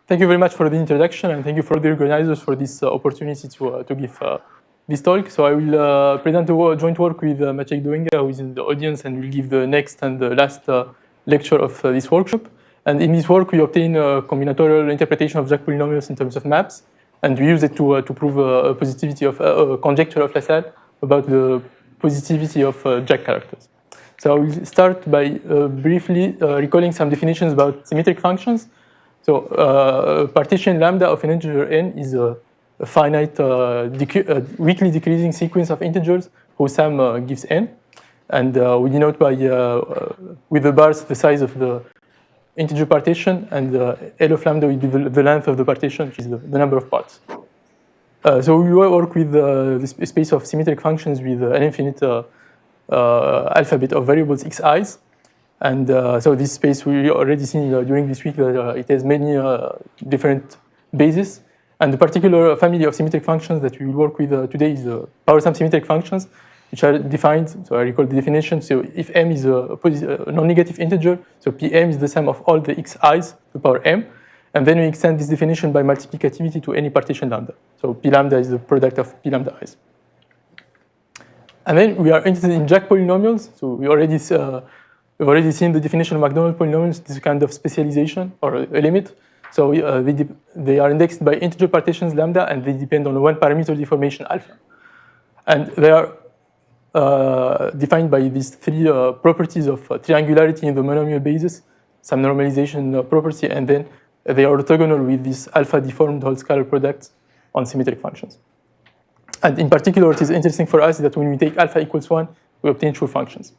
Thank you very much for the introduction, and thank you for the organizers for this opportunity to give this talk. So I will present a joint work with Maciej Dolega, who is in the audience, and will give the next and the last lecture of this workshop. And in this work, we obtain a combinatorial interpretation of Jack polynomials in terms of maps, and we use it to prove a positivity of a conjecture of Lassalle about the positivity of Jack characters. So I will start by briefly recalling some definitions about symmetric functions. So partition lambda of an integer n is a finite weakly decreasing sequence of integers whose sum gives n. And we denote by with the bars the size of the integer partition, and L of lambda will be the length of the partition, which is the number of parts. So we work with this space of symmetric functions with an infinite alphabet of variables xi's. And so this space we already seen during this week that it has many different bases. And the particular family of symmetric functions that we will work with today is power sum symmetric functions, which are defined. So I recall the definition. So if m is a non-negative integer, so Pm is the sum of all the xi's to the power m. And then we extend this definition by multiplicativity to any partition lambda. So P lambda is the product of P lambda i's. And then we are interested in Jack polynomials. So we've already seen the definition of McDonald polynomials, this kind of specialization or a limit. So they are indexed by integer partitions lambda, and they depend on a one-parameter deformation alpha. And they are defined by these three properties of triangularity in the monomial basis, some normalization property, and then they are orthogonal with this alpha deformed whole scalar products on symmetric functions. And in particular, what is interesting for us is that when we take alpha equals 1, we obtain Schur functions.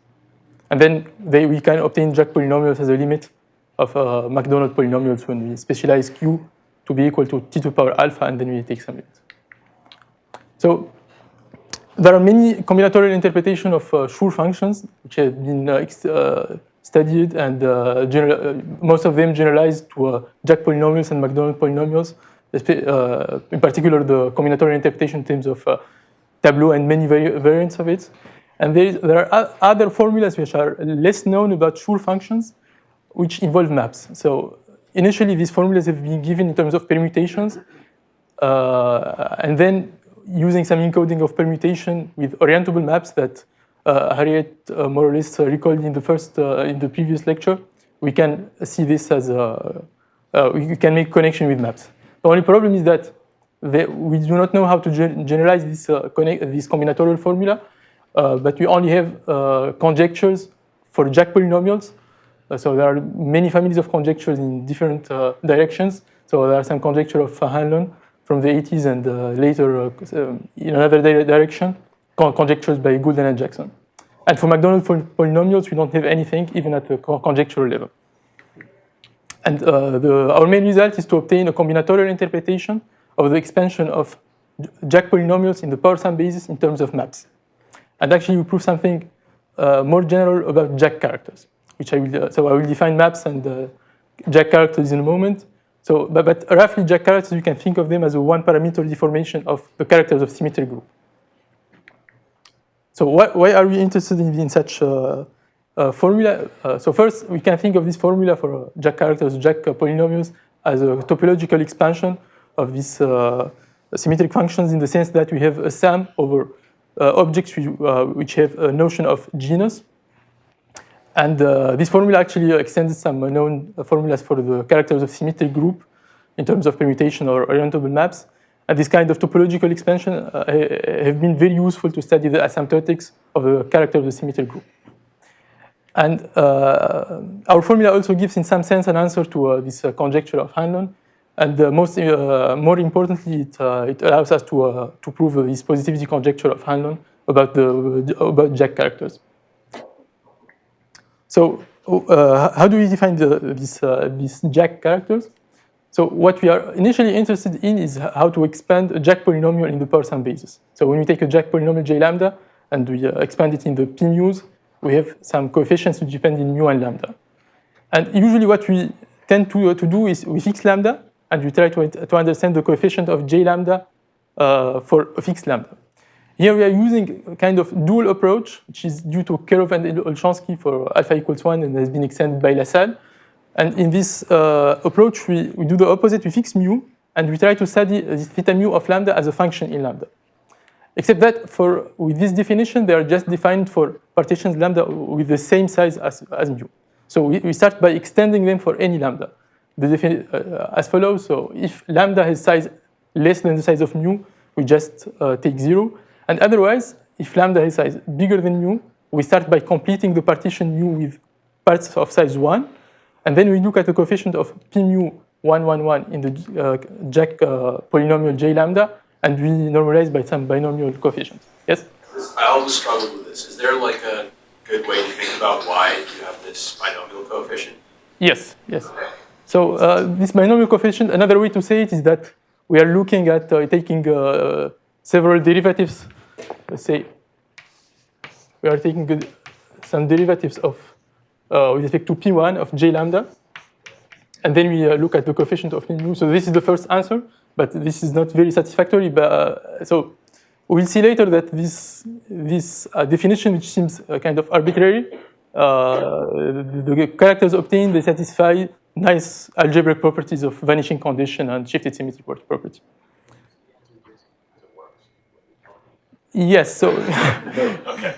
And then we can obtain Jack polynomials as a limit of McDonald polynomials when we specialize Q to be equal to t to the power alpha, and then we take some limits. So there are many combinatorial interpretations of Schur functions, which have been studied, and most of them generalized to Jack polynomials and McDonald polynomials, in particular the combinatorial interpretation in terms of tableau and many variants of it. And there are other formulas which are less known about Schur functions, which involve maps. So initially, these formulas have been given in terms of permutations, and then using some encoding of permutation with orientable maps that Harriet more or less recalled in the previous lecture, we can see this as we can make connection with maps. The only problem is that we do not know how to generalize this combinatorial formula. But we only have conjectures for Jack polynomials. So there are many families of conjectures in different directions. So there are some conjecture of Hanlon from the 80s, and later in another direction, conjectures by Goulden and Jackson. And for McDonald polynomials, we don't have anything, even at the conjectural level. And our main result is to obtain a combinatorial interpretation of the expansion of Jack polynomials in the power sum basis in terms of maps. And actually, we prove something more general about Jack characters, which I will define maps and Jack characters in a moment. So, but roughly, Jack characters, you can think of them as a one-parameter deformation of the characters of symmetric group. So, why are we interested in such formula? So, first, we can think of this formula for Jack characters, Jack polynomials, as a topological expansion of these symmetric functions, in the sense that we have a sum over objects which have a notion of genus. And this formula actually extends some known formulas for the characters of symmetric group in terms of permutation or orientable maps. And this kind of topological expansion have been very useful to study the asymptotics of the character of the symmetric group. And our formula also gives, in some sense, an answer to this conjecture of Hanlon. And more importantly, it allows us to prove this positivity conjecture of Hanlon about Jack characters. So, how do we define these Jack characters? So, what we are initially interested in is how to expand a Jack polynomial in the power sum basis. So, when we take a Jack polynomial J lambda and we expand it in the P mu's, we have some coefficients which depend in mu and lambda. And usually, what we tend to do is we fix lambda, and we try to understand the coefficient of J lambda for a fixed lambda. Here we are using a kind of dual approach, which is due to Kerov and Olshansky for alpha equals 1 and has been extended by Lassalle. And in this approach, we do the opposite. We fix mu, and we try to study this theta mu of lambda as a function in lambda. Except that with this definition, they are just defined for partitions lambda with the same size as mu. So we start by extending them for any lambda. As follows, so if lambda has size less than the size of mu, we just take 0. And otherwise, if lambda has size bigger than mu, we start by completing the partition mu with parts of size 1. And then we look at the coefficient of p mu 1, 1, 1 in the Jack polynomial j lambda, and we normalize by some binomial coefficient. Yes? I always struggled with this. Is there like a good way to think about why you have this binomial coefficient? Yes, yes. So this binomial coefficient, another way to say it is that we are looking at taking several derivatives. Let's say we are taking some derivatives of with respect to p1 of j lambda, and then we look at the coefficient of mu. So this is the first answer, but this is not very satisfactory. But so we'll see later that this definition, which seems kind of arbitrary, the characters obtained, they satisfy nice algebraic properties of vanishing condition and shifted symmetry property. Yes, so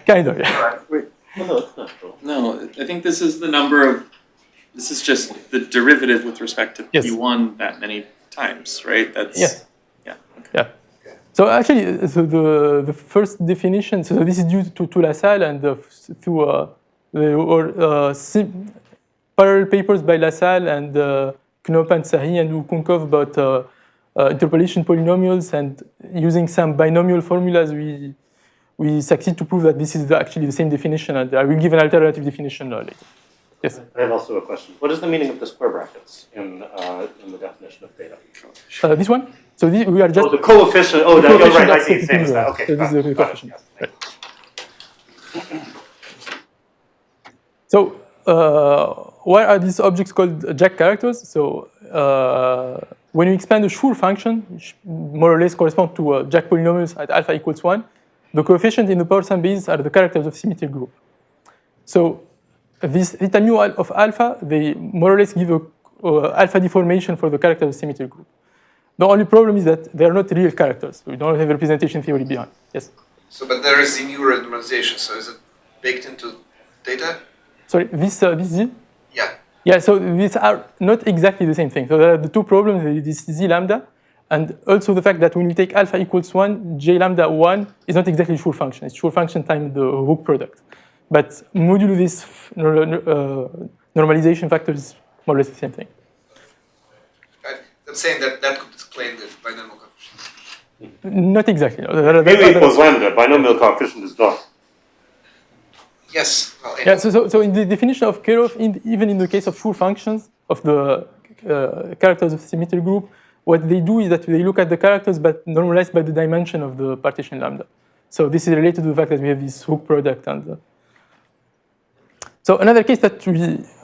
kind of. Yeah. Wait, no, it's not true. No, I think this is the number of, this is just the derivative with respect to Yes. P1 that many times, right? That's, Yes. yeah. Okay. Yeah. So actually, so the first definition, so this is due to Lassalle and to parallel papers by Lassalle and Knopp and Sahi and Ukunkov about interpolation polynomials, and using some binomial formulas, we succeed to prove that this is actually the same definition, and I will give an alternative definition later. Yes? I have also a question. What is the meaning of the square brackets in the definition of theta? This one? So we are just... Oh, the coefficient. Oh, the you're coefficient right. I of see. Same as that. Okay. So this is the got it, coefficient. yes. Right. So why are these objects called Jack characters? So when you expand a Schur function, which more or less corresponds to Jack polynomials at alpha equals 1, the coefficient in the power sum basis are the characters of symmetric group. So this theta mu of alpha, they more or less give a alpha deformation for the characters of symmetric group. The only problem is that they are not real characters. We don't have representation theory behind. Yes? So, but there is the new randomization. So, is it baked into data? Sorry, this Z? Yeah. Yeah, so these are not exactly the same thing. So there are the two problems, this Z lambda, and also the fact that when we take alpha equals 1, J lambda 1 is not exactly Schur function. It's Schur function times the Hooke product. But modulo this normalization factor is more or less the same thing. I'm saying that could explain the binomial coefficient. Not exactly. No. Mu equals lambda. Binomial coefficient is dot. Yes. Well, Yeah, so in the definition of Kirov, even in the case of Schur functions of the characters of symmetric group, what they do is that they look at the characters but normalized by the dimension of the partition lambda. So this is related to the fact that we have this Hooke product. And so another case that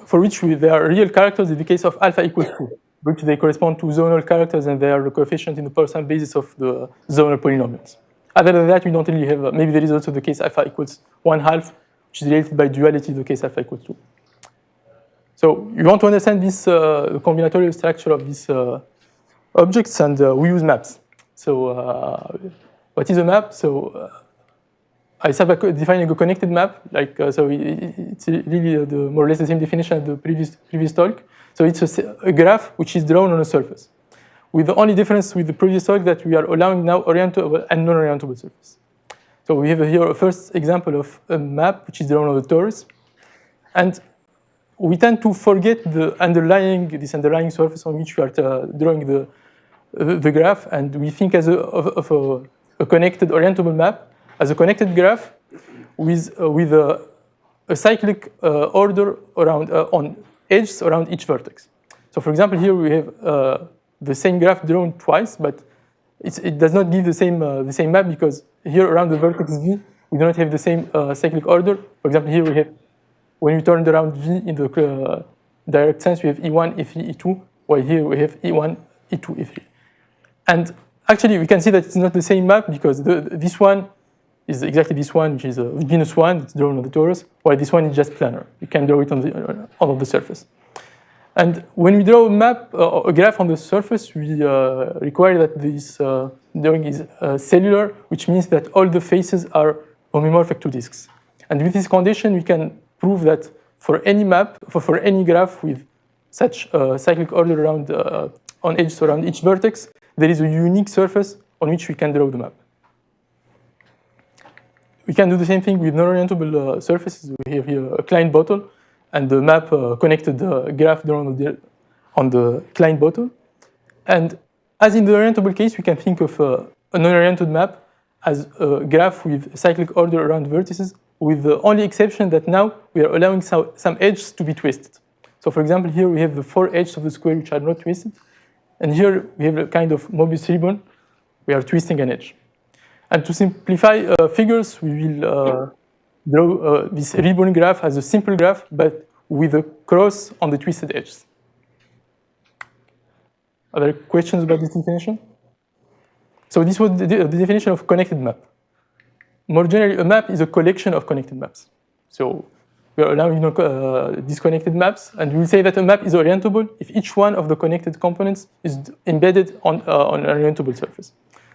for which they are real characters is the case of alpha equals 2, which they correspond to zonal characters and they are the coefficient in the power sum basis of the zonal polynomials. Other than that, we don't really have, maybe there is also the case alpha equals 1/2, which is related by duality to the case alpha equals 2. So you want to understand this combinatorial structure of these objects, and we use maps. So what is a map? So I start by defining a connected map. Like so, it's really more or less the same definition as the previous talk. So it's a graph which is drawn on a surface, with the only difference with the previous talk that we are allowing now orientable and non-orientable surface. So we have here a first example of a map which is drawn on the torus, and we tend to forget this underlying surface on which we are drawing the graph, and we think of a connected orientable map as a connected graph with a cyclic order around on edges around each vertex. So for example, here we have the same graph drawn twice, but it does not give the same map because here around the vertex V, we do not have the same cyclic order. For example, here we have, when we turn around V in the direct sense, we have E1, E3, E2, while here we have E1, E2, E3. And actually, we can see that it's not the same map because this one is exactly this one, which is a -1, it's drawn on the torus, while this one is just planar. You can draw it on the surface. And when we draw a map, a graph on the surface, we require that this drawing is cellular, which means that all the faces are homomorphic to disks. And with this condition, we can prove that for any map, for any graph with such cyclic order around on edges around each vertex, there is a unique surface on which we can draw the map. We can do the same thing with non-orientable surfaces. We have here a Klein bottle, and the map connected graph drawn on the Klein bottle. And as in the orientable case, we can think of a non-oriented map as a graph with cyclic order around vertices, with the only exception that now we are allowing some edges to be twisted. So for example, here we have the 4 edges of the square which are not twisted. And here we have a kind of Mobius ribbon. We are twisting an edge. And to simplify figures, we will draw this ribbon graph as a simple graph, but with a cross on the twisted edges. Are there questions about this definition? So this was the definition of connected map. More generally, a map is a collection of connected maps. So we are allowing disconnected maps, and we will say that a map is orientable if each one of the connected components is embedded on an orientable surface.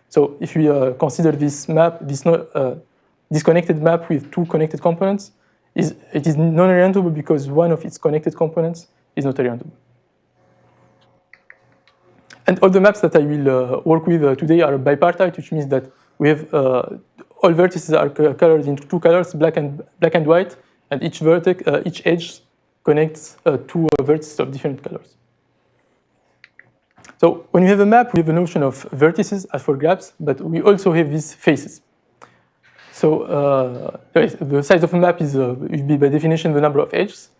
So if we consider this map, this disconnected map with 2 connected components, it is non-orientable because one of its connected components is not orientable. And all the maps that I will work with today are bipartite, which means that we have all vertices are colored into 2 colors, black and white, and each vertex, each edge connects 2 vertices of different colors. So when we have a map, we have a notion of vertices as for graphs, but we also have these faces. So the size of a map is will be by definition the number of edges.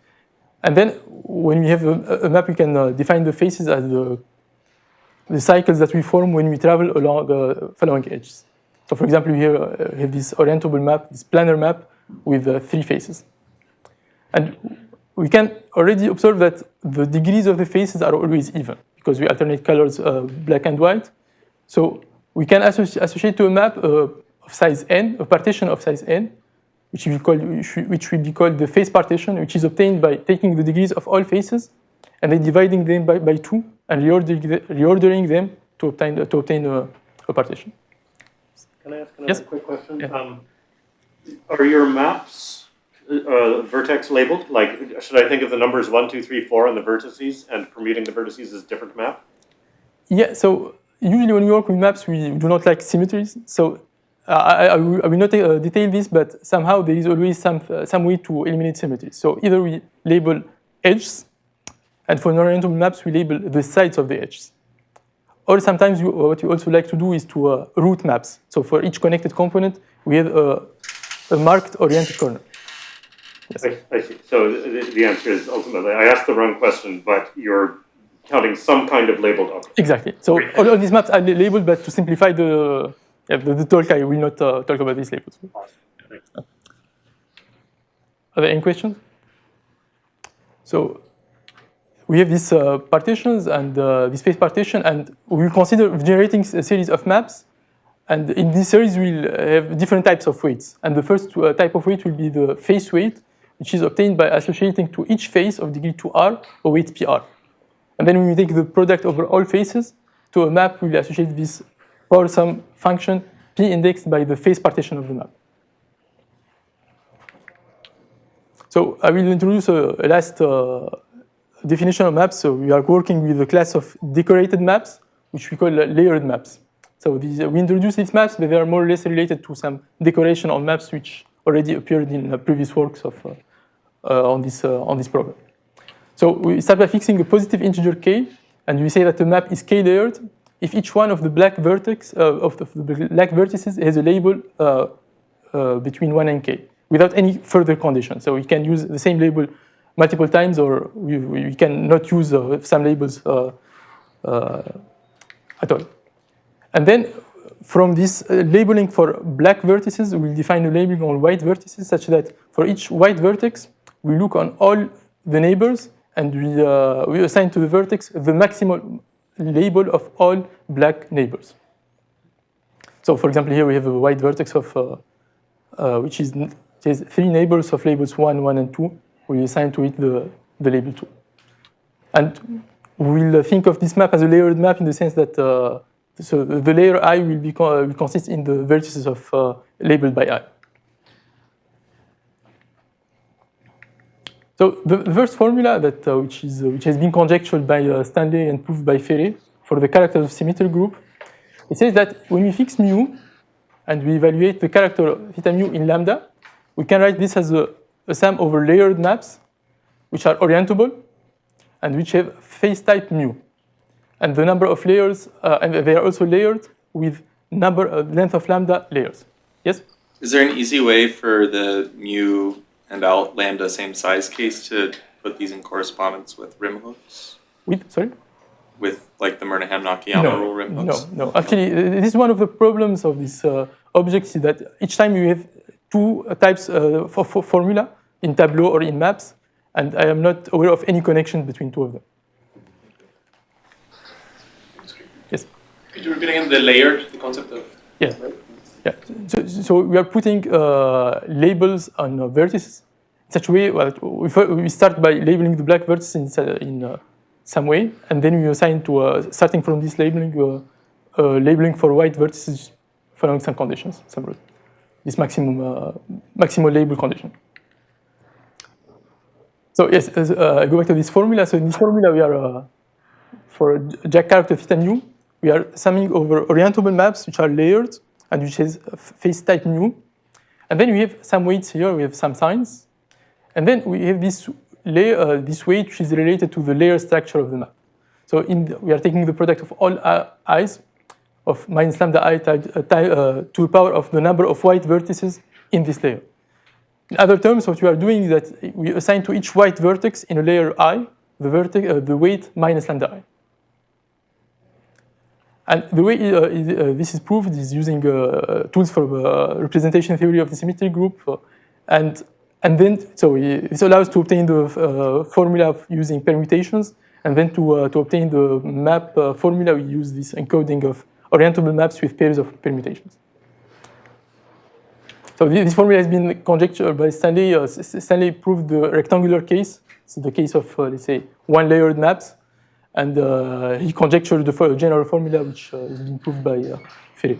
And then when we have a map, we can define the faces as the cycles that we form when we travel along the following edges. So for example, we have this orientable map, this planar map with 3 faces. And we can already observe that the degrees of the faces are always even because we alternate colors black and white. So we can associate to a map of size n, a partition of size n, which will be called the face partition, which is obtained by taking the degrees of all faces and then dividing them by 2 and reordering them to obtain a partition. Can I ask Yes? another quick question? Yeah. Are your maps vertex labeled? Like, should I think of the numbers 1, 2, 3, 4 on the vertices and permuting the vertices as different map? Yeah, so usually when we work with maps, we do not like symmetries. So I will not detail this, but somehow there is always some way to eliminate symmetries. So either we label edges, and for non-orientable maps, we label the sides of the edges. Or sometimes what we also like to do is to root maps. So for each connected component, we have a marked oriented corner. Yes. I see. So the answer is ultimately, I asked the wrong question, but you're counting some kind of labeled object. Exactly. So all these maps are labeled, but to simplify the talk, I will not talk about these labels. Are there any questions? So we have these partitions and this face partition, and we will consider generating a series of maps. And in this series, we'll have different types of weights. And the first type of weight will be the face weight, which is obtained by associating to each face of degree 2r a weight PR. And then when we take the product over all faces to a map, we'll associate this power sum function P indexed by the face partition of the map. So I will introduce a last definition of maps. So we are working with a class of decorated maps, which we call layered maps. So we introduce these maps, but they are more or less related to some decoration on maps which already appeared in previous works on this problem. So we start by fixing a positive integer k, and we say that the map is k layered if each one of the black vertex of the black vertices has a label between 1 and k, without any further condition. So we can use the same label multiple times, or we can not use some labels at all. And then from this labeling for black vertices, we'll define a labeling on white vertices such that for each white vertex, we look on all the neighbors and we assign to the vertex the maximal label of all black neighbors. So for example, here we have a white vertex of which has 3 neighbors of labels 1, 1, and 2. We assign to it the label 2. And we'll think of this map as a layered map in the sense that so the layer I will consist in the vertices of labeled by I. So the first formula that which has been conjectured by Stanley and proved by Ferré for the characters of symmetric group, it says that when we fix mu and we evaluate the character theta mu in lambda, we can write this as a sum over layered maps which are orientable and which have phase type mu. And the number of layers, and they are also layered with length of lambda layers. Yes? Is there an easy way for the mu and lambda same size case to put these in correspondence with rim hooks? Sorry? With like the Murnaghan-Nakayama rule rim hooks? No. Actually, this is one of the problems of this objects is that each time you have two types of formula in Tableau or in maps, and I am not aware of any connection between two of them. Yes? Could you repeat again the layered, the concept of? Yeah. Yeah. So we are putting labels on vertices in such a way. Well, we start by labeling the black vertices in some way, and then we assign to starting from this labeling for white vertices following some conditions, some root. This maximal label condition. So yes, I go back to this formula. So in this formula, we are for Jack character theta mu, we are summing over orientable maps which are layered and which has phase type mu. And then we have some weights here, we have some signs. And then we have this weight which is related to the layer structure of the map. So we are taking the product of all i's of minus lambda I to the power of the number of white vertices in this layer. In other terms, what we are doing is that we assign to each white vertex in a layer I the weight minus lambda I. And the way this is proved is using tools for representation theory of the symmetric group, and then this allows to obtain the formula of using permutations, and then to obtain the map formula we use this encoding of orientable maps with pairs of permutations. So this formula has been conjectured by Stanley. Stanley proved the rectangular case, so the case of let's say one layered maps. And he conjectured the general formula, which has been proved by Ferré.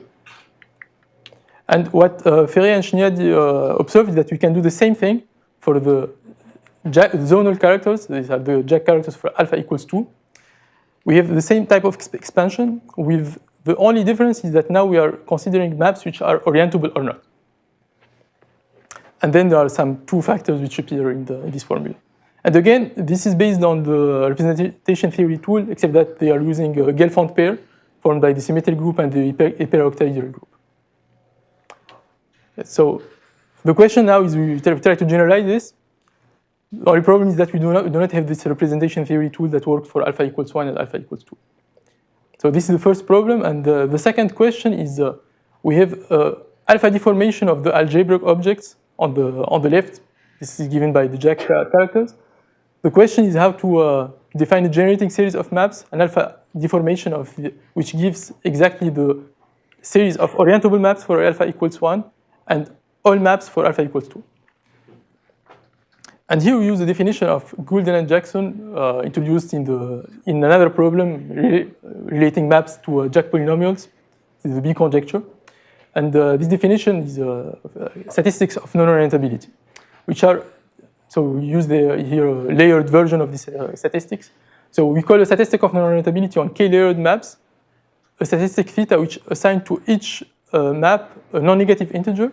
And what Ferré and Chignac observed is that we can do the same thing for the zonal characters. These are the Jack characters for alpha equals 2. We have the same type of expansion, with the only difference is that now we are considering maps which are orientable or not. And then there are some two factors which appear in this formula. And again, this is based on the representation theory tool, except that they are using a Gelfand pair formed by the symmetric group and the hyperoctahedral group. So the question now is we try to generalize this. The only problem is that we do not have this representation theory tool that works for alpha equals 1 and alpha equals 2. So this is the first problem. And the second question is we have alpha deformation of the algebraic objects on the left. This is given by the Jack characters. The question is how to define a generating series of maps, an alpha deformation which gives exactly the series of orientable maps for alpha equals 1 and all maps for alpha equals 2. And here we use the definition of Goulden and Jackson introduced in another problem relating maps to Jack polynomials, this is the B conjecture. And this definition is statistics of non-orientability, which are, so we use here a layered version of this statistics. So we call a statistic of non-orientability on k-layered maps a statistic theta which assigns to each map a non-negative integer,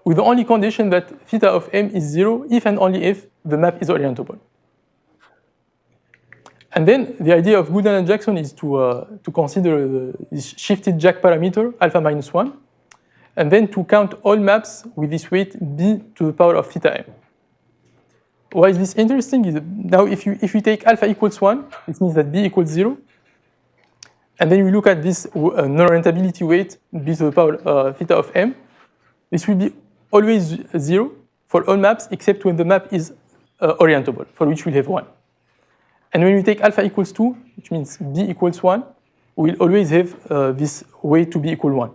with the only condition that theta of m is 0 if and only if the map is orientable. And then the idea of Goulden and Jackson is to consider this shifted Jack parameter, alpha minus 1, and then to count all maps with this weight b to the power of theta m. Why is this interesting? Is now if we take alpha equals 1, this means that b equals 0, and then we look at this non-orientability weight b to the power theta of m, this will be always 0 for all maps except when the map is orientable, for which we'll have 1. And when we take alpha equals 2, which means b equals 1, we'll always have this weight to be equal 1.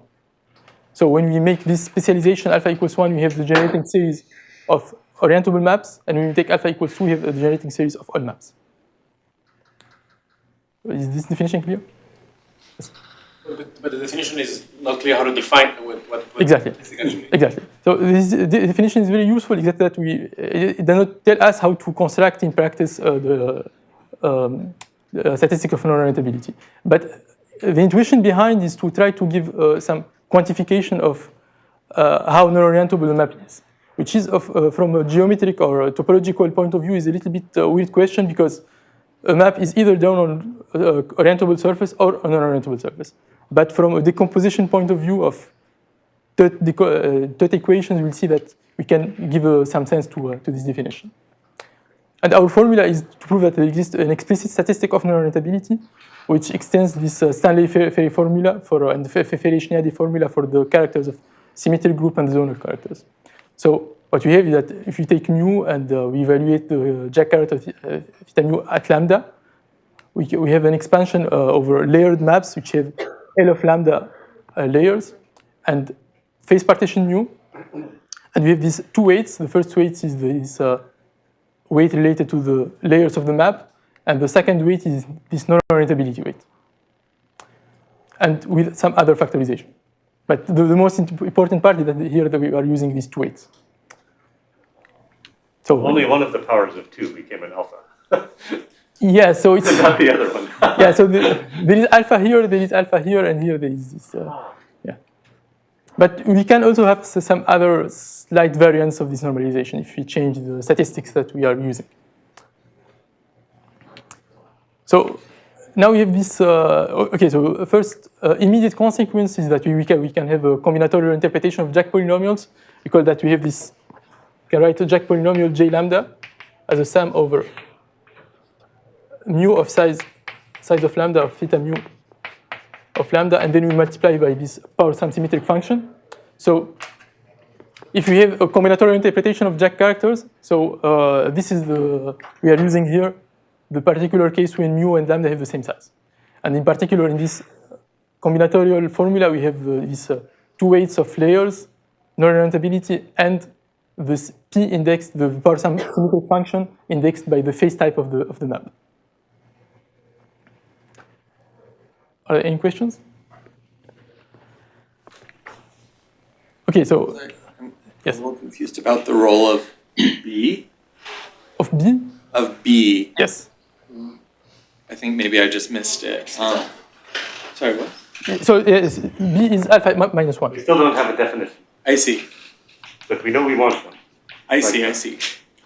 So when we make this specialization alpha equals 1, we have the generating series of orientable maps, and when we take alpha equals 2, we have the generating series of all maps. Is this definition clear? But the definition is not clear how to define what Exactly. statistic actually. Exactly. So this definition is very useful, except that it does not tell us how to construct in practice the statistic of non-orientability. But the intuition behind is to try to give some quantification of how non-orientable a map is, which is from a geometric or a topological point of view is a little bit weird question, because a map is either done on an orientable surface or a non-orientable surface. But from a decomposition point of view of third equations, we'll see that we can give some sense to this definition. And our formula is to prove that there exists an explicit statistic of non-orientability, which extends this Stanley formula and the Ferrari-Schneidi formula for the characters of symmetric group and the zonal characters. So what we have is that if we take mu and we evaluate the Jack character theta mu at lambda, we have an expansion over layered maps which have L of lambda layers and phase partition mu. And we have these two weights. The first weight is this weight related to the layers of the map, and the second weight is this non-orientability weight, and with some other factorization. But the most important part is that here that we are using these two weights. So Only one of the powers of 2 became an alpha. yeah, so it's Not the other one. yeah. So there is alpha here, there is alpha here, and here there is this. Yeah, but we can also have some other slight variants of this normalization if we change the statistics that we are using. So now we have this. Okay, so first immediate consequence is that we can have a combinatorial interpretation of Jack polynomials. We call that we have this. We can write a Jack polynomial J lambda as a sum over mu of size of lambda of theta mu of lambda, and then we multiply by this power sum symmetric function. So if we have a combinatorial interpretation of Jack characters, so this is we are using here the particular case when mu and lambda have the same size. And in particular, in this combinatorial formula, we have these two weights of layers, non-orientability, and this P indexed, the power sum symmetric function indexed by the phase type of the map. Are there any questions? Okay, so yes. I'm a little confused about the role of B. Of B? Of B. Yes. I think maybe I just missed it. Sorry, what? So yes, B is alpha minus 1. We still don't have a definition, I see. but we know we want one. I see.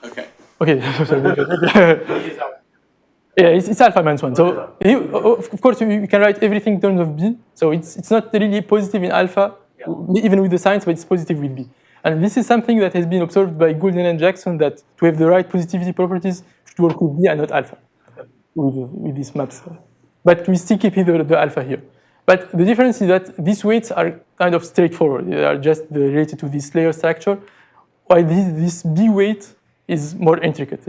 Okay. Okay. Yeah, it's alpha minus 1. So of course we can write everything in terms of B. So it's not really positive in alpha, even with the signs, but it's positive with B. And this is something that has been observed by Goulden and Jackson, that to have the right positivity properties should work with B and not alpha with these maps. But we still keep the alpha here. But the difference is that these weights are kind of straightforward. They are just related to this layer structure, while this B weight is more intricate,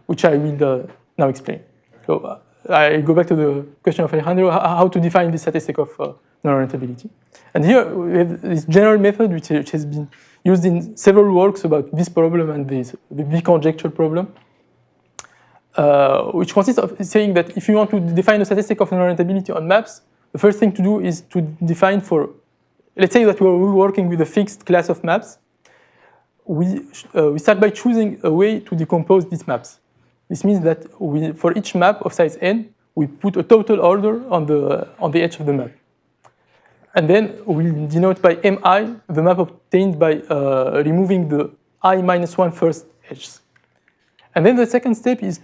which I will now explain. So I go back to the question of Alejandro, how to define the statistic of non-orientability. And here we have this general method which has been used in several works about this problem and the B conjecture problem, which consists of saying that if you want to define a statistic of non-orientability on maps, the first thing to do is to define for, let's say that we're working with a fixed class of maps. We start by choosing a way to decompose these maps. This means that for each map of size n, we put a total order on the edge of the map. And then we'll denote by mi the map obtained by removing the I minus 1 first edges. And then the second step is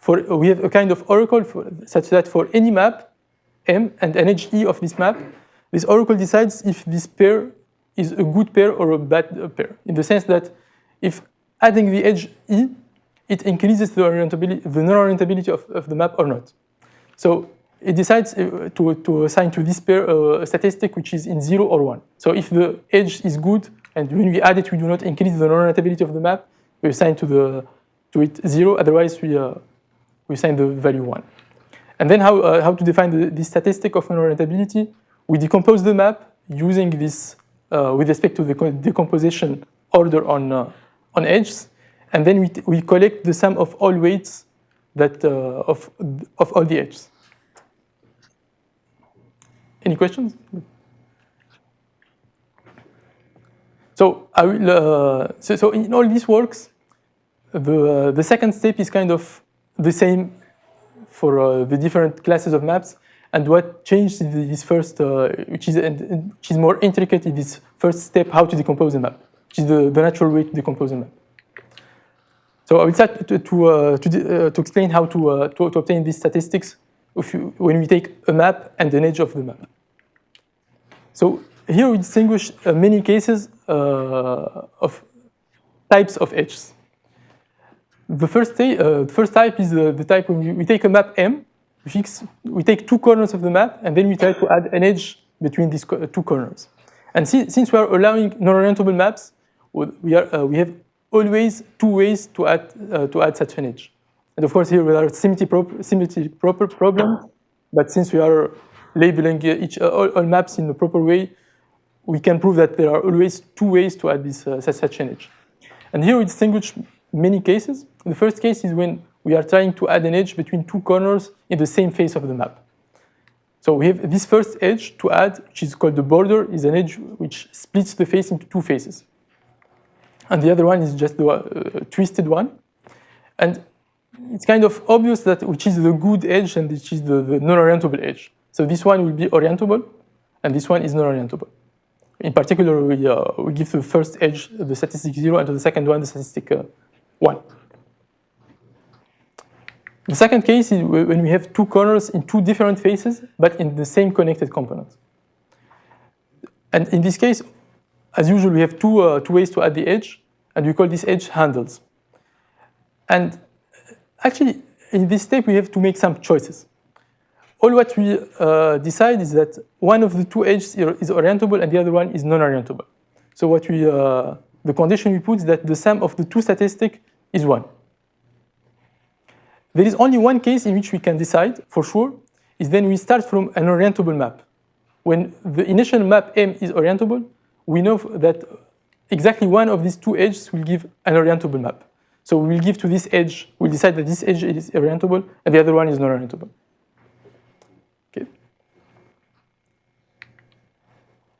we have a kind of oracle such that for any map, M and an edge E of this map, this oracle decides if this pair is a good pair or a bad pair, in the sense that if adding the edge E, it increases the non-orientability of the map or not. So it decides to assign to this pair a statistic which is in 0 or 1. So if the edge is good, and when we add it, we do not increase the non-orientability of the map, we assign to it 0, otherwise we assign the value 1. And then how to define this statistic of non-orientability? We decompose the map using this with respect to the decomposition order on edges, and then we collect the sum of all weights that of all the edges. Any questions? So I will. So in all these works, the second step is kind of the same for the different classes of maps. And what changed is this first, which is more intricate, in this first step, how to decompose a map, which is the natural way to decompose a map. So I will start to explain how to obtain these statistics when we take a map and an edge of the map. So here we distinguish many cases of types of edges. The first type is the type when we take a map M, we take two corners of the map, and then we try to add an edge between these two corners. And since we are allowing non-orientable maps, we have always two ways to add such an edge. And of course, here there are symmetry proper problems, but since we are labeling all maps in the proper way, we can prove that there are always two ways to add such an edge. And here we distinguish many cases. The first case is when we are trying to add an edge between two corners in the same face of the map. So we have this first edge to add, which is called the border, is an edge which splits the face into two faces. And the other one is just the twisted one. And it's kind of obvious that which is the good edge and which is the non-orientable edge. So this one will be orientable, and this one is non-orientable. In particular, we give the first edge the statistic 0, and to the second one the statistic 1. The second case is when we have two corners in two different faces, but in the same connected component. And in this case, as usual, we have two ways to add the edge, and we call this edge handles. And actually, in this step, we have to make some choices. All what we decide is that one of the two edges is orientable and the other one is non-orientable. So what the condition we put is that the sum of the two statistics is 1. There is only one case in which we can decide for sure, is then we start from an orientable map. When the initial map M is orientable, we know that exactly one of these two edges will give an orientable map. So we will give to this edge, we'll decide that this edge is orientable and the other one is non-orientable. Okay.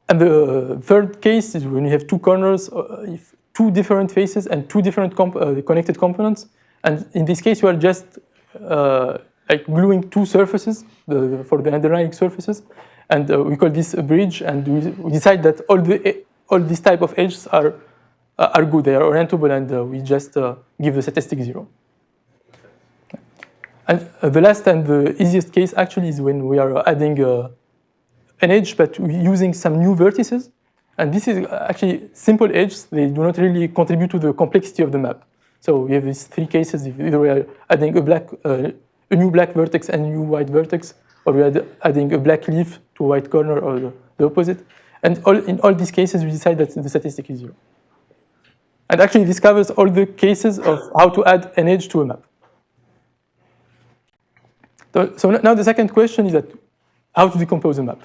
And the third case is when you have two corners, if two different faces and two different connected components. And in this case, you are just like gluing two surfaces for the underlying surfaces. And we call this a bridge. And we decide that all these type of edges are good. They are orientable, and we just give the statistic 0. And the last and the easiest case actually is when we are adding an edge, but using some new vertices. And this is actually simple edges. They do not really contribute to the complexity of the map. So we have these three cases. Either we are adding a new black vertex and a new white vertex, or we are adding a black leaf to a white corner, or the opposite. And in all these cases, we decide that the statistic is 0. And actually, this covers all the cases of how to add an edge to a map. So now the second question is that how to decompose a map.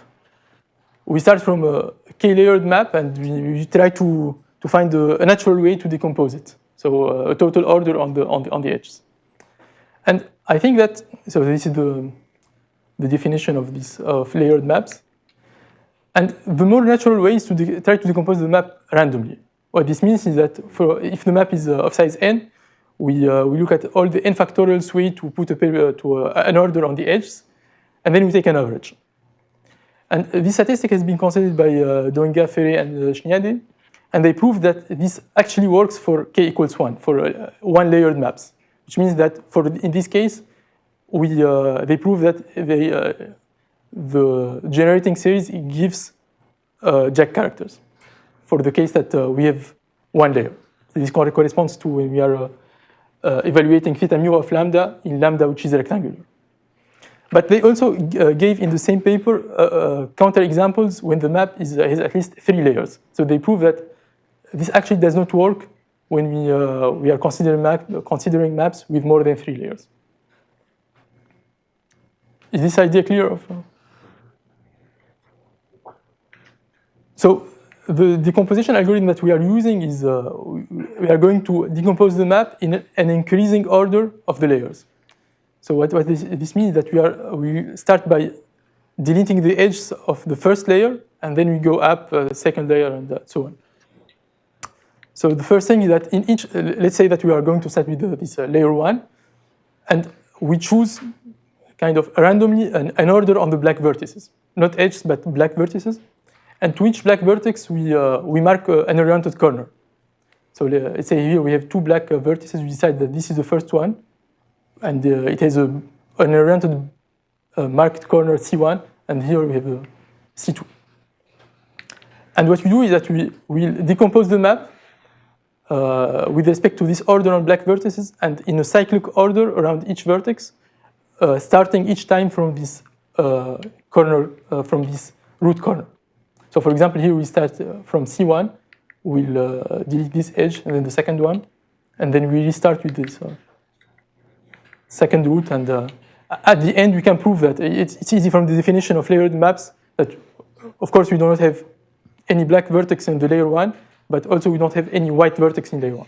We start from a k-layered map, and we try to find a natural way to decompose it. So a total order on the edges. And I think that, so this is the definition of layered maps. And the more natural way is to try to decompose the map randomly. What this means is that if the map is of size n, we look at all the n factorials way to put an order on the edges, and then we take an average. And this statistic has been considered by Dolega, Ferré, and Schniade, and they proved that this actually works for k equals 1, for one-layered maps, which means that in this case, they prove that the generating series gives Jack characters for the case that we have one layer. This corresponds to when we are evaluating theta mu of lambda in lambda, which is rectangular. But they also gave in the same paper counterexamples when the map has at least 3 layers. So they prove that this actually does not work when we are considering maps with more than 3 layers. Is this idea clear? So the decomposition algorithm that we are using is we are going to decompose the map in an increasing order of the layers. So what this means is that we start by deleting the edges of the first layer, and then we go up the second layer and so on. So the first thing is that in each, let's say that we are going to start with this layer 1, and we choose kind of randomly an order on the black vertices, not edges, but black vertices. And to each black vertex, we mark an oriented corner. So let's say here we have 2 black vertices. We decide that this is the first one, and it has an oriented marked corner C1, and here we have a C2. And what we do is that we will decompose the map with respect to this order on black vertices, and in a cyclic order around each vertex, starting each time from this corner, from this root corner. So for example, here we start from C1, we'll delete this edge, and then the second one, and then we restart with this second root, and at the end we can prove that it's easy from the definition of layered maps that, of course, we do not have any black vertex in the layer 1, but also we don't have any white vertex in layer 1.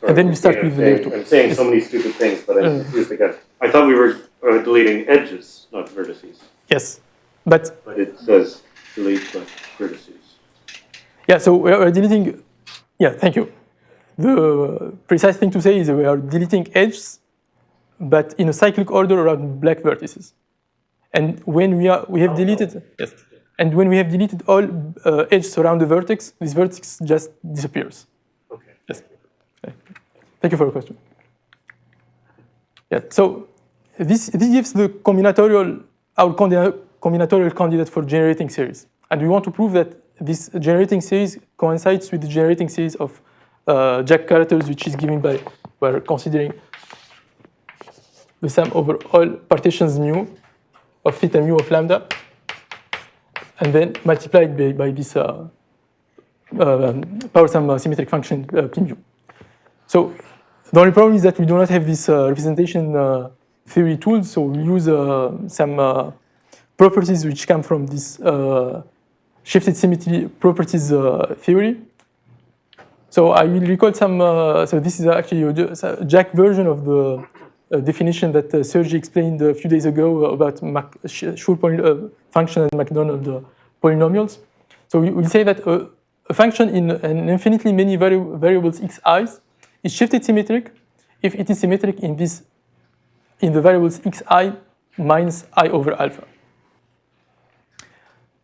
Sorry, And then we start with layer 2. I'm saying so many stupid things, but I'm confused again. I thought we were deleting edges, not vertices. Yes, but it says delete but vertices. yeah, so we are deleting, yeah, thank you. The precise thing to say is we are deleting edges, but in a cyclic order around black vertices. And when we have deleted, yes, and when we have deleted all edges around the vertex, this vertex just disappears. Okay. Yes. Okay. Thank you for your question. Yeah, so this gives the our combinatorial candidate for generating series. And we want to prove that this generating series coincides with the generating series of Jack characters, which is given by, we're considering the sum over all partitions mu of theta mu of lambda, and then multiplied by this power sum symmetric function p mu. So the only problem is that we do not have this representation theory tool, so we use some properties which come from this shifted symmetry properties theory. So I will recall some, so this is actually a Jack version of the definition that Sergi explained a few days ago about Schur function and McDonald polynomials. So we say that a function in an infinitely many variables xi's is shifted symmetric if it is symmetric in the variables xi minus I over alpha.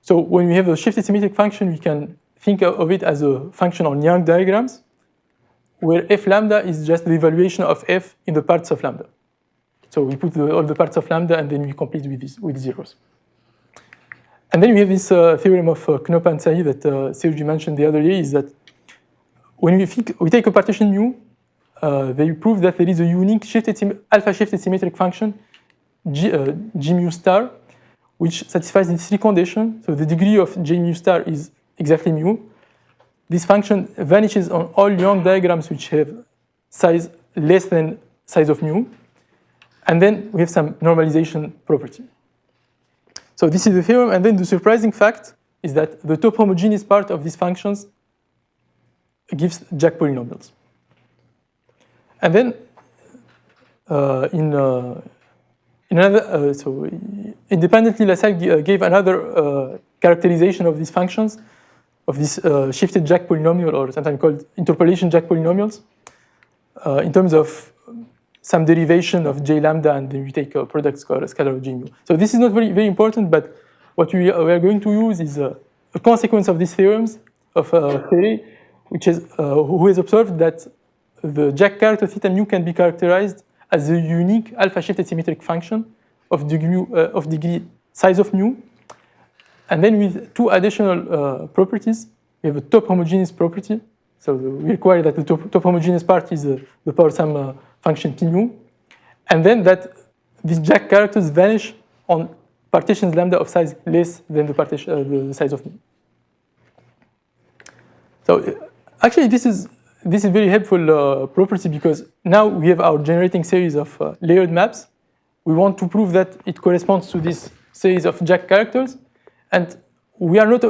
So when we have a shifted symmetric function, we can think of it as a function on Young diagrams, where f lambda is just the evaluation of f in the parts of lambda. So we put all the parts of lambda, and then we complete with zeros. And then we have this theorem of Knopp and Sahi that Sergi mentioned the other day, is that when we take a partition mu, they prove that there is a unique alpha shifted symmetric function, G mu star, which satisfies these 3 conditions. So the degree of J mu star is exactly mu. This function vanishes on all Young diagrams which have size less than size of mu. And then we have some normalization property. So this is the theorem, and then the surprising fact is that the top homogeneous part of these functions gives Jack polynomials. And then so independently, Lassalle gave another characterization of these functions, of this shifted Jack polynomial, or sometimes called interpolation Jack polynomials, in terms of some derivation of J lambda, and then we take a product scalar of J mu. So this is not very, very important, but what we are going to use is a consequence of these theorems of theory, which is who has observed that the Jack character theta mu can be characterized as a unique alpha shifted symmetric function of degree size of mu. And then with 2 additional properties, we have a top homogeneous property. So we require that the top homogeneous part is the power sum function p mu. And then that these Jack characters vanish on partitions lambda of size less than the size of mu. So actually this is very helpful property, because now we have our generating series of layered maps. We want to prove that it corresponds to this series of Jack characters, and we are not,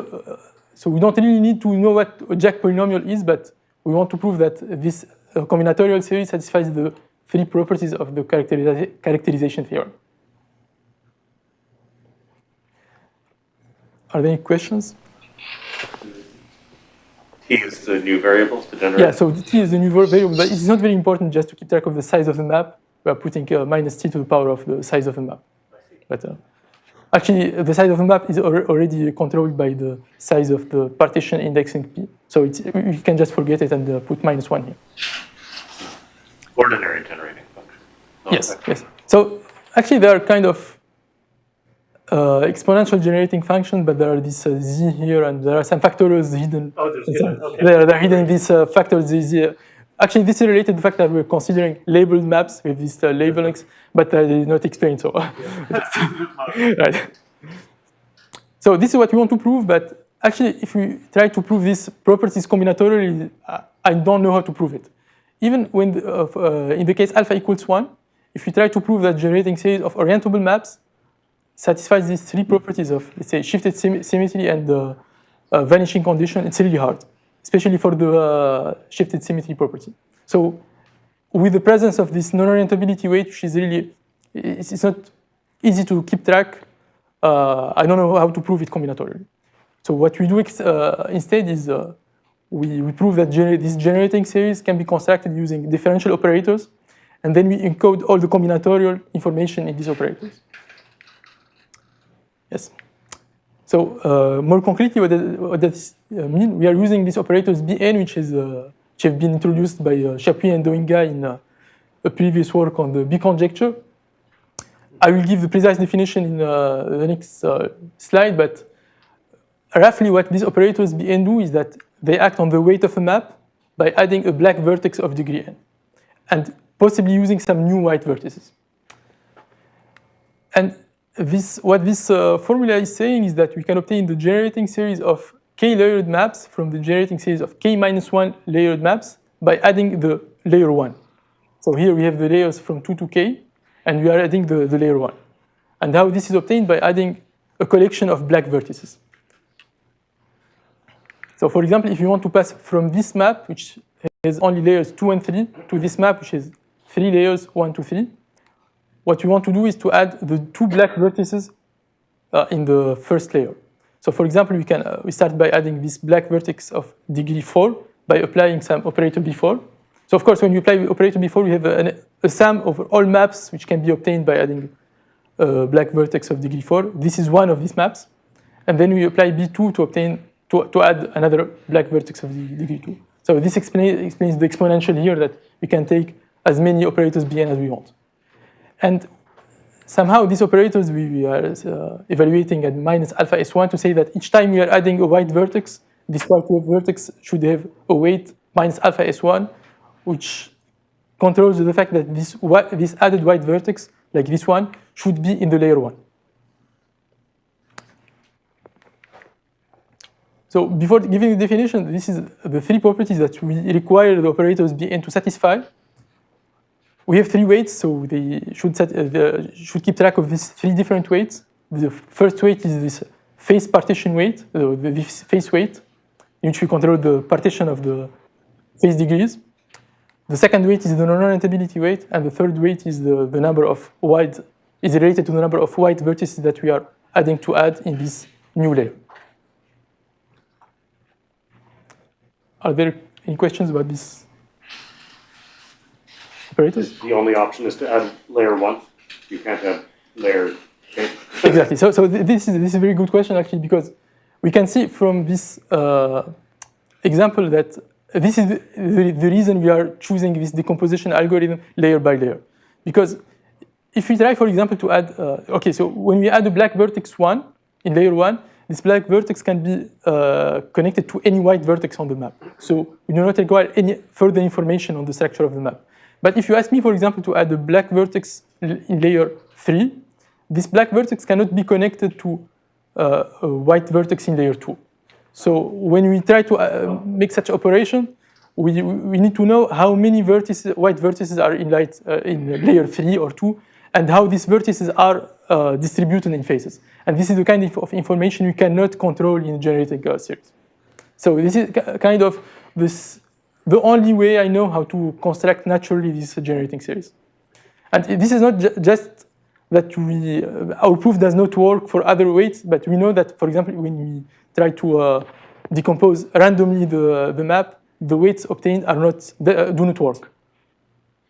so we don't really need to know what a Jack polynomial is, but we want to prove that this combinatorial series satisfies the three properties of the characterization theorem. Are there any questions? T is the new variable to generate? Yeah, so T is the new variable, but it's not very important just to keep track of the size of the map. We are putting minus T to the power of the size of the map. But actually, the size of the map is already controlled by the size of the partition indexing P. So you can just forget it and put minus 1 here. Ordinary generating function. Yes, yes. So actually, they are kind of exponential generating function, but there are this z here, and there are some factors hidden. Oh, there's hidden, okay. They're hidden these factors z. Actually, this is related to the fact that we're considering labeled maps with these labelings, but I did not explain so. Right. So this is what we want to prove, but actually, if we try to prove these properties combinatorially, I don't know how to prove it. Even when, in the case alpha equals 1, if we try to prove that generating series of orientable maps satisfies these three properties of, let's say, shifted symmetry and vanishing condition, it's really hard, especially for the shifted symmetry property. So with the presence of this non-orientability weight, which is really, it's not easy to keep track, I don't know how to prove it combinatorially. So what we do instead is we prove that this generating series can be constructed using differential operators, and then we encode all the combinatorial information in these operators. Yes. So more concretely, what does mean? We are using these operators Bn, which have been introduced by Chapuis and Dolega in a previous work on the B conjecture. I will give the precise definition in the next slide, but roughly what these operators Bn do is that they act on the weight of a map by adding a black vertex of degree n, and possibly using some new white vertices. And what this formula is saying is that we can obtain the generating series of k layered maps from the generating series of k minus 1 layered maps by adding the layer 1. So here we have the layers from 2 to k, and we are adding the layer 1. And how this is obtained by adding a collection of black vertices. So for example, if you want to pass from this map, which has only layers 2 and 3, to this map, which has 3 layers, 1, 2, 3, what we want to do is to add the 2 black vertices in the first layer. So for example, we start by adding this black vertex of degree 4 by applying some operator B4. So of course, when you apply operator B4, we have a sum over all maps, which can be obtained by adding a black vertex of degree 4. This is one of these maps. And then we apply B2 to add another black vertex of degree 2. So this explains the exponential here, that we can take as many operators Bn as we want. And somehow these operators we are evaluating at minus alpha S1 to say that each time we are adding a white vertex, this white vertex should have a weight minus alpha S1, which controls the fact that this added white vertex, like this one, should be in the layer 1. So before giving the definition, this is the three properties that we require the operators Bn to satisfy. We have 3 weights, so they should keep track of these 3 different weights. The first weight is this phase partition weight, this phase weight, in which we control the partition of the phase degrees. The second weight is the non-orientability weight, and the third weight is the number of is related to the number of white vertices that we are adding to add in this new layer. Are there any questions about this? Operators? The only option is to add layer 1. You can't have layer k. Exactly. So this is a very good question, actually, because we can see from this example that this is the reason we are choosing this decomposition algorithm layer by layer. Because if we try, for example, to add, so when we add a black vertex 1 in layer 1, this black vertex can be connected to any white vertex on the map. So we do not require any further information on the structure of the map. But if you ask me, for example, to add a black vertex in layer 3, this black vertex cannot be connected to a white vertex in layer 2. So when we try to make such operation, we need to know how many white vertices are in layer 3 or 2, and how these vertices are distributed in phases. And this is the kind of information we cannot control in generating series. So this is kind of the only way I know how to construct naturally this generating series. And this is not just that our proof does not work for other weights, but we know that, for example, when we try to decompose randomly the map, the weights obtained do not work.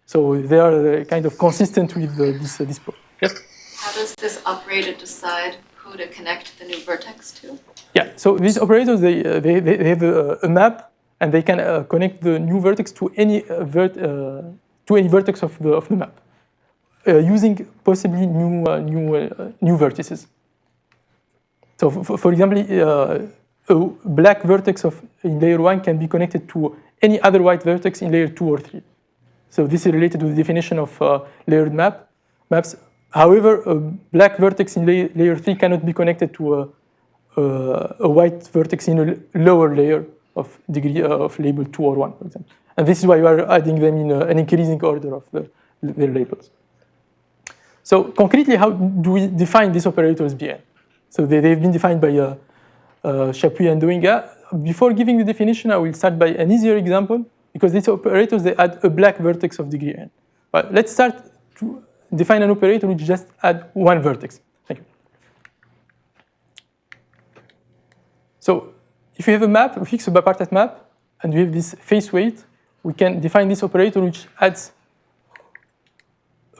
So they are kind of consistent with this proof. Yes? How does this operator decide who to connect the new vertex to? Yeah, so these operators, they have a map, and they can connect the new vertex to any vertex of the map, using possibly new vertices. So, for example, a black vertex in layer 1 can be connected to any other white vertex in layer 2 or 3. So this is related to the definition of layered maps. However, a black vertex in layer 3 cannot be connected to a white vertex in a lower layer of degree of label 2 or 1, for example. And this is why we are adding them in an increasing order of their labels. So concretely, how do we define these operators Bn? So they've been defined by Chapuis and Dolega. Before giving the definition, I will start by an easier example, because these operators, they add a black vertex of degree n. But let's start to define an operator which just add one vertex. Thank you. So if you have a map, we fix a bipartite map, and we have this face weight, we can define this operator which adds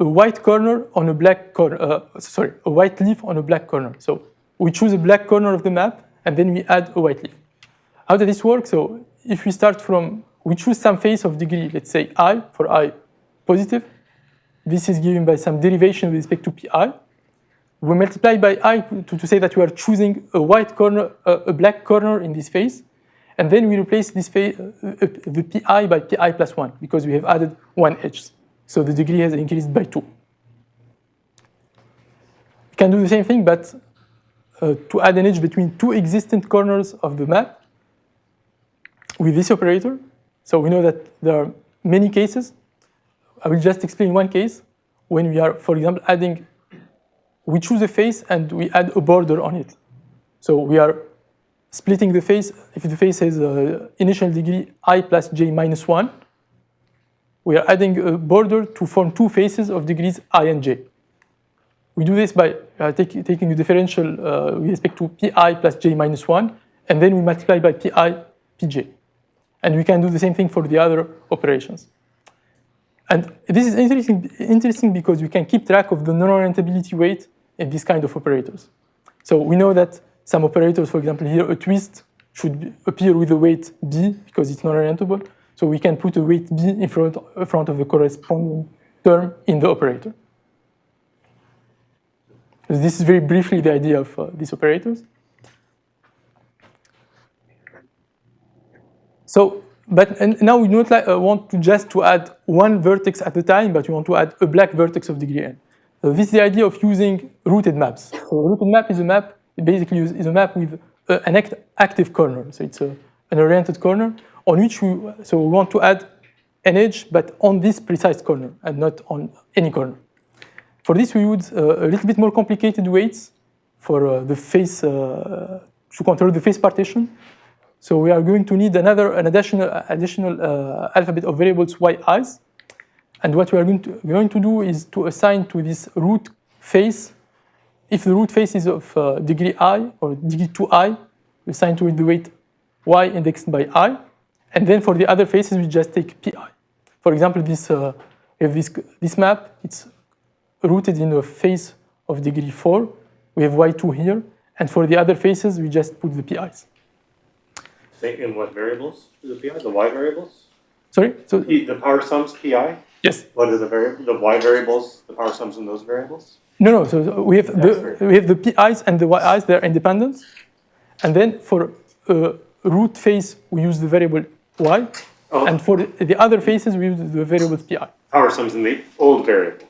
a white corner on a black corner, a white leaf on a black corner. So we choose a black corner of the map, and then we add a white leaf. How does this work? So if we start from, we choose some face of degree, let's say I, for I positive. This is given by some derivation with respect to pi. We multiply by I to say that we are choosing a white corner, a black corner in this face. And then we replace this face, the pi by pi plus 1, because we have added one edge. So the degree has increased by 2. We can do the same thing, but to add an edge between two existent corners of the map with this operator. So we know that there are many cases. I will just explain one case when we are, for example, we choose a face and we add a border on it. So we are splitting the face. If the face has initial degree I plus j minus 1, we are adding a border to form two faces of degrees I and j. We do this by taking the differential with respect to pi plus j minus 1, and then we multiply by pi pj. And we can do the same thing for the other operations. And this is interesting because we can keep track of the non-orientability weight in this kind of operators. So we know that some operators, for example, here a twist should appear with a weight b because it's non-orientable. So we can put a weight b in front of the corresponding term in the operator. This is very briefly the idea of these operators. So, and now we don't want to add one vertex at a time, but we want to add a black vertex of degree n. So this is the idea of using rooted maps. So a rooted map is a map, basically is a map with an active corner. So it's an oriented corner on which we want to add an edge, but on this precise corner and not on any corner. For this, we use a little bit more complicated weights for the face, to control the face partition. So we are going to need an additional alphabet of variables yi's. And what we are going to do is to assign to this root face, if the root face is of degree I or degree 2i, we assign to it the weight y indexed by I. And then for the other faces, we just take pi. For example, we have this map, it's rooted in a face of degree 4. We have y2 here. And for the other faces, we just put the pi's. Say in what variables is the pi? The y variables? Sorry? So The power sums pi? yes. What are the y variables, the power sums in those variables? No. So we have the pi's and the yi's, they're independent. And then for root face, we use the variable y. Oh. And for the other faces, we use the variables pi. Power sums in the old variables.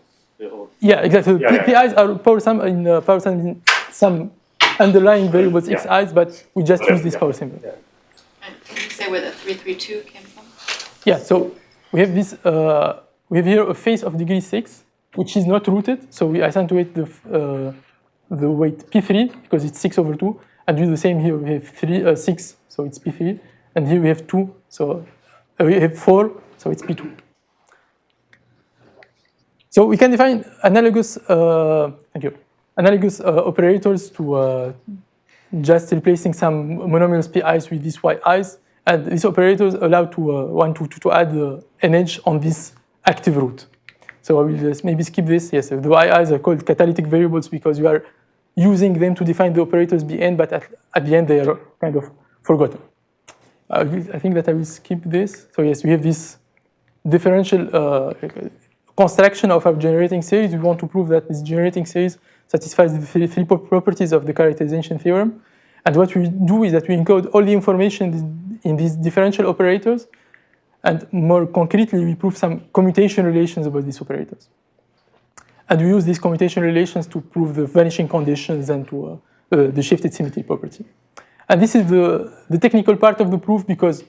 Yeah, exactly. Yeah. PI's are power sum in some underlying variables xi's, but we just use this power symbol. And can you say where the 332 came from? Yeah, so we have this. We have here a face of degree 6, which is not rooted. So we assign to it the weight p3 because it's 6/2, and do the same here. We have 6, so it's p3, and here we have 2, so we have 4, so it's P2. So we can define analogous, analogous operators to just replacing some monomials Pi's with these Yi's, and these operators allow to add an edge on this active root. So I will just maybe skip this. Yes, the Yi's are called catalytic variables because you are using them to define the operators Bn, but at the end they are kind of forgotten. I think that I will skip this. So yes, we have this differential construction of our generating series. We want to prove that this generating series satisfies the three properties of the characterization theorem. And what we do is that we encode all the information in these differential operators. And more concretely, we prove some commutation relations about these operators. And we use these commutation relations to prove the vanishing conditions and to the shifted symmetry property. And this is the technical part of the proof because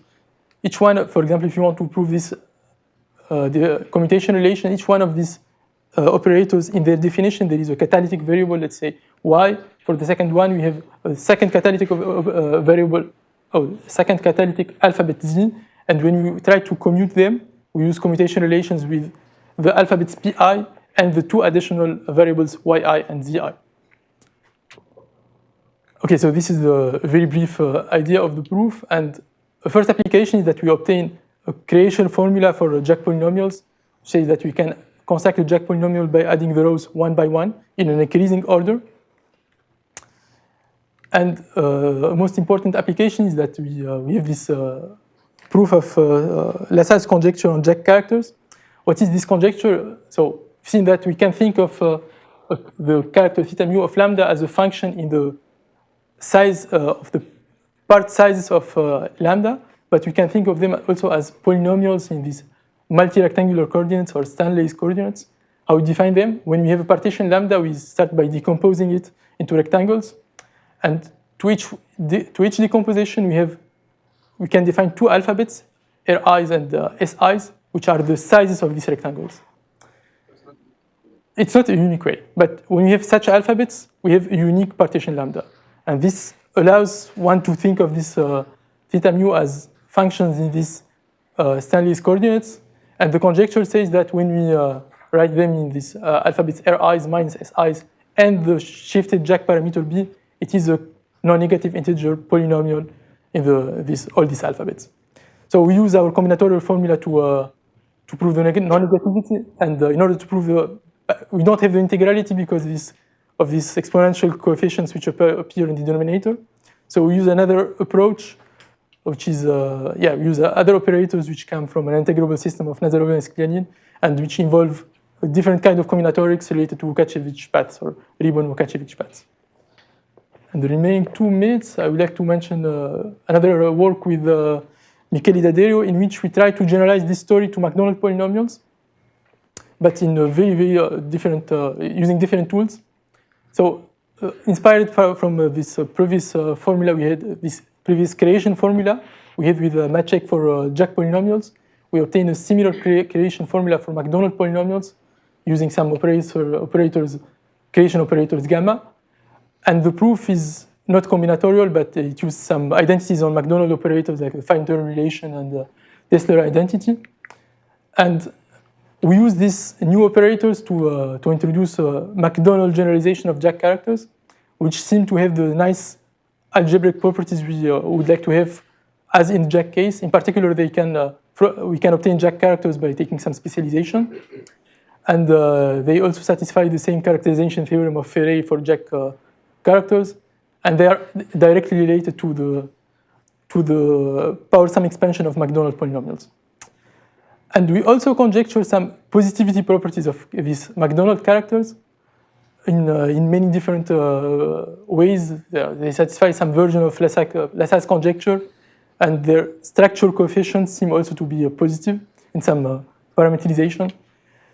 each one, for example, if you want to prove this the commutation relation, each one of these operators in their definition, there is a catalytic variable, let's say y. For the second one, we have a second catalytic variable, second catalytic alphabet z. And when we try to commute them, we use commutation relations with the alphabets pi and the two additional variables yi and zi. Okay, so this is the very brief idea of the proof. And the first application is that we obtain a creation formula for Jack polynomials, which says that we can construct a Jack polynomial by adding the rows one by one in an increasing order. And a most important application is that we have this proof of Lassalle's conjecture on Jack characters. What is this conjecture? So, seeing that we can think of the character theta mu of lambda as a function in the size of the part sizes of lambda, but we can think of them also as polynomials in these multi-rectangular coordinates or Stanley's coordinates. How we define them? When we have a partition lambda, we start by decomposing it into rectangles. And to each decomposition, we can define two alphabets, Ri's and Si's, which are the sizes of these rectangles. It's not a unique way, but when we have such alphabets, we have a unique partition lambda. And this allows one to think of this theta mu as functions in these Stanley's coordinates. And the conjecture says that when we write them in these alphabets Ri's minus Si's and the shifted Jack parameter B, it is a non-negative integer polynomial in all these alphabets. So we use our combinatorial formula to prove the non-negativity, and in order to prove we don't have the integrality because of these exponential coefficients which appear in the denominator. So we use another approach, which is we use other operators which come from an integrable system of Nazarovian and Sklianin, and which involve a different kind of combinatorics related to Lukashevich paths or Ribon-Lukashevich paths. And the remaining 2 minutes, I would like to mention another work with Michele D'Addario, in which we try to generalize this story to Macdonald polynomials, but in a very, very different, using different tools. So, inspired from this previous formula, we had this previous creation formula we had with Maciej for Jack polynomials. We obtained a similar creation formula for Macdonald polynomials using some creation operators gamma. And the proof is not combinatorial, but it uses some identities on Macdonald operators like the fine-term relation and the Dessler identity. And we use these new operators to introduce a Macdonald generalization of Jack characters, which seem to have the nice algebraic properties we would like to have, as in the Jack case. In particular, we can obtain Jack characters by taking some specialization. And they also satisfy the same characterization theorem of Ferret for Jack characters, and they are directly related to the power sum expansion of Macdonald polynomials. And we also conjecture some positivity properties of these Macdonald characters in many different ways. They satisfy some version of Lassalle's conjecture, and their structural coefficients seem also to be positive in some parametrization.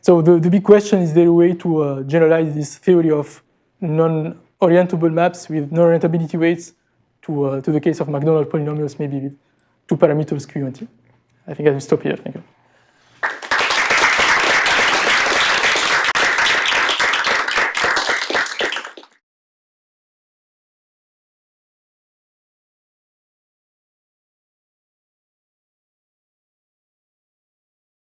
So the big question is there a way to generalize this theory of non-orientable maps with non-orientability weights to the case of Macdonald polynomials, maybe with 2 parameters Q and T. I think I will stop here. Thank you.